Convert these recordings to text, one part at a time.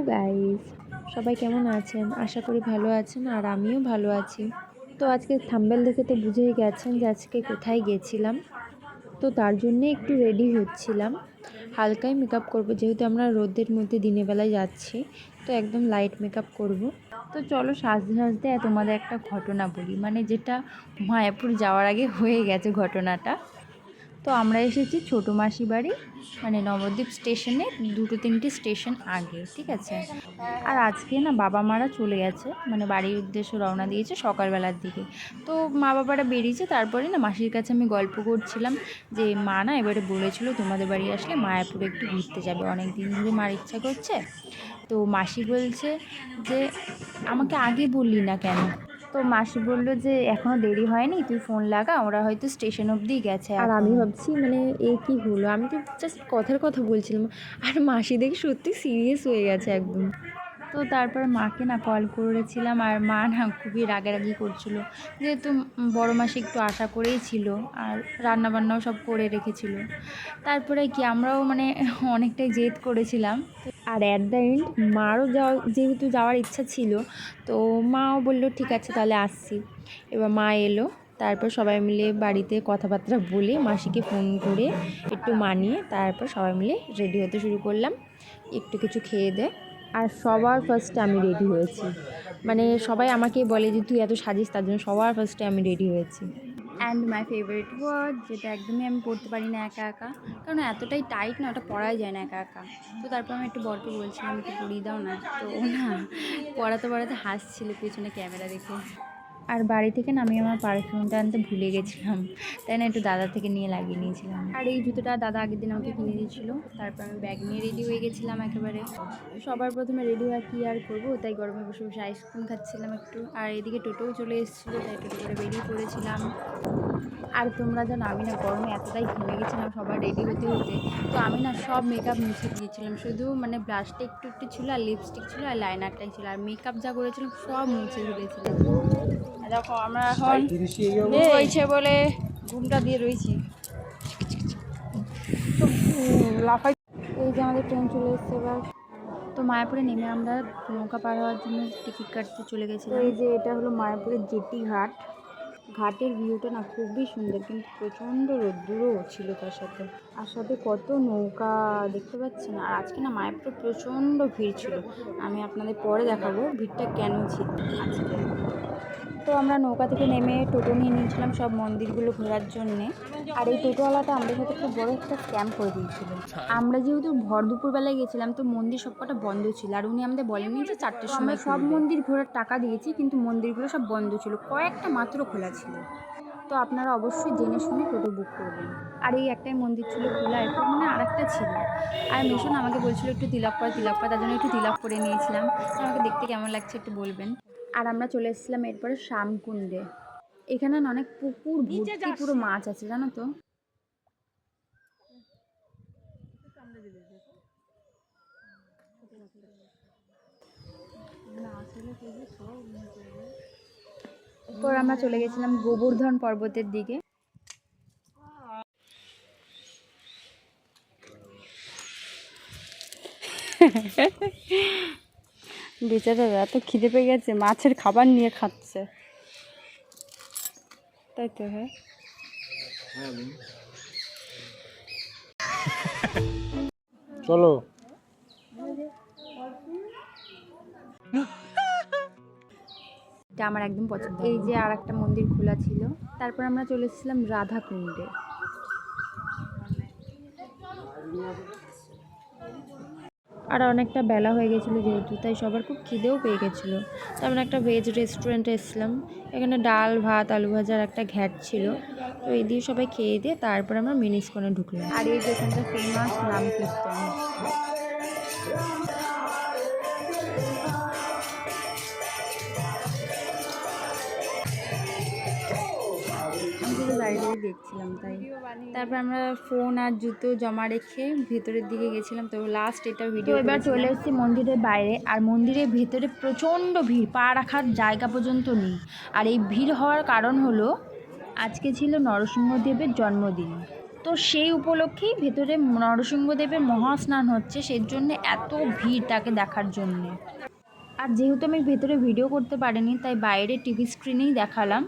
Guys, সবাই কেমন আছেন? আশা করি ভালো আছেন আর আমিও ভালো আছি। তো আজকে থাম্বনেল দেখে তো বুঝেই গেছেন যে আজকে কোথায় গেছিলাম। তো তার জন্যে একটু রেডি হচ্ছিলাম, হালকাই মেকআপ করব, যেহেতু আমরা রোদের মধ্যে দিনের বেলায় যাচ্ছি। তো একদম লাইট মেকআপ করব। তো চলো সাজতে সাজতে তোমাদের একটা ঘটনা বলি, মানে যেটা মায়াপুর যাওয়ার আগে হয়ে গেছে ঘটনাটা। তো আমরা এসেছি ছোটো মাসি বাড়ি, মানে নবদ্বীপ স্টেশনে 2-3টি স্টেশন আগে, ঠিক আছে। আর আজকে না বাবা মারা চলে গেছে, মানে বাড়ির উদ্দেশ্যে রওনা দিয়েছে সকালবেলার দিকে। তো মা বাবারা বেরিয়েছে, তারপরে না মাসির কাছে আমি গল্প করছিলাম যে মা না এবারে বলেছিল তোমাদের বাড়ি আসলে মায়াপুরে একটু ঘুরতে যাবে, অনেক দিন ধরে মার ইচ্ছা করছে। তো মাসি বলছে যে আমাকে আগে বললি না কেন? তো মাসি বললো যে এখনও দেরি হয়নি, তুই ফোন লাগা, ওরা হয়তো স্টেশন অবধি গেছে। আর আমি ভাবছি মানে এ কি হলো, আমি তো জাস্ট কথার কথা বলছিলাম, আর মাসি দেখি সত্যি সিরিয়াস হয়ে গেছে একদম। তো তারপর মাকে না কল করেছিলাম, আর মা না খুবই রাগারাগি করছিল, যেহেতু বড় মাসি একটু আশা করেই ছিল, আর রান্নাবান্নাও সব করে রেখেছিল। তারপরে কি আমরাও মানে অনেকটাই জেদ করেছিলাম। আর অ্যাট দ্য এন্ড মারও যেহেতু যাওয়ার ইচ্ছা ছিল, তো মাও বললো ঠিক আছে তাহলে আসছি। এবার মা এলো, তারপর সবাই মিলে বাড়িতে কথাবার্তা বলে মাসিকে ফোন করে একটু মানিয়ে তারপর সবাই মিলে রেডি হতে শুরু করলাম, একটু কিছু খেয়ে দেয়। আর সবার ফার্স্টে আমি রেডি হয়েছি, মানে সবাই আমাকে বলে যে তুই এত সাজিস, তার জন্য সবার ফার্স্টে আমি রেডি হয়েছি। অ্যান্ড মাই ফেভারিট ওয়ার্ড, যেটা একদমই আমি পড়তে পারি না একা একা, কারণ এতটাই টাইট না, ওটা পড়াই যায় না একা একা। তো তারপর আমি একটু বরকে বলছিলাম একটু পড়িয়ে দাও না, তো ও না পড়াতে পড়াতে হাসছিল পেছনে ক্যামেরা দেখে। আর বাড়ি থেকে না আমি আমার পারফিউমটা আনতে ভুলে গেছিলাম, তাই না একটু দাদা থেকে নিয়ে লাগিয়ে নিয়েছিলাম। আর এই জুতোটা দাদা আগের দিন আমাকে কিনে দিয়েছিল। তারপর আমি ব্যাগ নিয়ে রেডি হয়ে গেছিলাম একেবারে। সবার প্রথমে রেডি হয়ে কী আর করবো, তাই গরমে বসে বসে আইসক্রিম খাচ্ছিলাম একটু। আর এদিকে টোটোও চলে এসেছিলো, তাই টোটো করে বেরিয়ে পড়েছিলাম। আর তোমরা জানো আমি না গরমে এতটাই ঘেমে গেছিলাম সবার রেডি হতে হতে, তো আমি না সব মেকআপ মুছে দিয়েছিলাম, শুধু মানে ব্রাশটা একটু একটু ছিল, আর লিপস্টিক ছিল, আর লাইনারটাই ছিল, আর মেকআপ যা করেছিলাম সব মুছে ফেলেছিলাম। দেখো আমরা এখন হয়েছে বলে ঘুমটা দিয়ে রয়েছি, তো লাফাই। এই যে আমাদের ট্রেন চলে এসছে এবার। তো মায়াপুরে নেমে আমরা নৌকা পার হওয়ার জন্য টিকিট কাটতে চলে গেছিলাম। এই যে এটা হলো মায়াপুরের জেটি ঘাট। ঘাটের ভিউটা না খুবই সুন্দর, কিন্তু প্রচণ্ড রোদ্দুরও ছিল তার সাথে, আর সাথে কত নৌকা দেখতে পাচ্ছেন। আর আজকে না মায়াপুরে প্রচণ্ড ভিড় ছিল, আমি আপনাদের পরে দেখাবো ভিড়টা কেন ছিল আজকে। তো আমরা নৌকা থেকে নেমে টোটো নিয়ে নিয়েছিলাম সব মন্দিরগুলো ঘোরার জন্যে। আর এই টোটোওয়ালাটা আমাদের সাথে খুব বড় একটা স্ক্যাম করে দিয়েছিল। আমরা যেহেতু ভর দুপুরবেলায় গেছিলাম, তো মন্দির সবকটা বন্ধ ছিল, আর উনি আমাদের বলেননি যে 4টের সময় সব মন্দির ঘোরার টাকা দিয়েছি, কিন্তু মন্দিরগুলো সব বন্ধ ছিল, কয়েকটা মাত্র খোলা ছিল। তো আপনারা অবশ্যই জেনে শুনে টোটো বুক করবেন। আর এই একটাই মন্দির ছিল খোলা, এরপর মানে আর একটা ছিল। আর মিশন আমাকে বলছিল একটু তিলক করা, তার জন্য একটু তিলক করে নিয়েছিলাম। আমাকে দেখতে কেমন লাগছে একটু বলবেন। আর আমরা চলে এসেছিলাম এরপরে শ্যামকুণ্ডে। এখানে না অনেক পুকুর ভর্তি পুরো মাছ আছে জানো তো। এরপর আমরা চলে গেছিলাম গোবর্ধন পর্বতের দিকে। বেচারা এত খিদে পেয়ে গেছে, মাছের খাবার নিয়ে খাচ্ছে, তাই তো? হ্যাঁ চলো। এটা আমার একদম পছন্দ। এই যে আর একটা মন্দির খোলা ছিল। তারপর আমরা চলে এসেছিলাম রাধাকুণ্ডে। আর অনেকটা বেলা হয়ে গেছিলো যেহেতু, তাই সবার খুব খিদেও পেয়ে গেছিলো। তারপর একটা ভেজ রেস্টুরেন্টে এসেছিলাম, এখানে ডাল ভাত আলু ভাজার একটা ঘ্যাট ছিল। তো এই দিয়ে সবাই খেয়ে দিয়ে তারপর আমরা মিনি ইস্কনে ঢুকলাম। আর এই যে এখানটা ফেমাস নাম কীর্তন। আমি শুধু দাঁড়িয়ে দেখছিলাম তাই। তারপর আমরা ফোন আর জুতো জমা রেখে ভেতরের দিকে গেছিলাম, তো লাস্ট এটা ভিডিও। এবার চলে এসেছি মন্দিরের বাইরে, আর মন্দিরের ভেতরে প্রচণ্ড ভিড়, পা রাখার জায়গা পর্যন্ত নেই। আর এই ভিড় হওয়ার কারণ হলো আজকে ছিল নরসিংহদেবের জন্মদিন। তো সেই উপলক্ষেই ভেতরে নরসিংহদেবের মহাস্নান হচ্ছে, সেই জন্য এত ভিড় তাকে দেখার জন্যে। আর যেহেতু আমি ভেতরে ভিডিও করতে পারিনি, তাই বাইরে টিভি স্ক্রিনেই দেখালাম।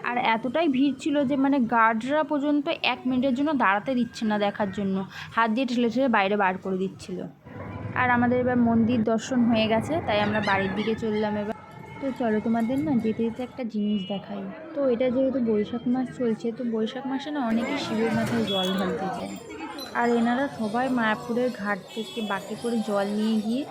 আর এতটাই ভিড় ছিল যে মানে গার্ডরা পর্যন্ত 1 মিনিটের জন্য দাঁড়াতে দিচ্ছে না দেখার জন্য, হাত দিয়ে ঠেলে ঠেলে বাইরে বার করে দিচ্ছিল। আর আমাদের এবার মন্দির দর্শন হয়ে গেছে, তাই আমরা বাড়ির দিকে চললাম এবার। তো চলো তোমাদের না যেতে যেতে একটা জিনিস দেখাই। তো এটা যেহেতু বৈশাখ মাস চলছে, তো বৈশাখ মাসে না অনেকেই শিবের মাথায় জল ঢালতে যায়। আর এনারা সবাই মায়াপুরের ঘাট থেকে বাঁকে করে জল নিয়ে গিয়ে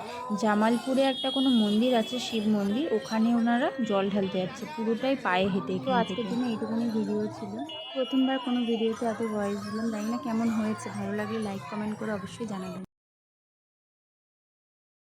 জামালপুরে একটা কোনো মন্দির আছে, শিব মন্দির, ওখানে ওনারা জল ঢালতে যাচ্ছে, পুরোটাই পায়ে হেঁটে। তো আজকের দিনে এইটুকুনি ভিডিও ছিল। প্রথমবার কোনো ভিডিওতে এত ভয়েস দিলাম, জানি না কেমন হয়েছে। ভালো লাগলে লাইক কমেন্ট করে অবশ্যই জানাবেন।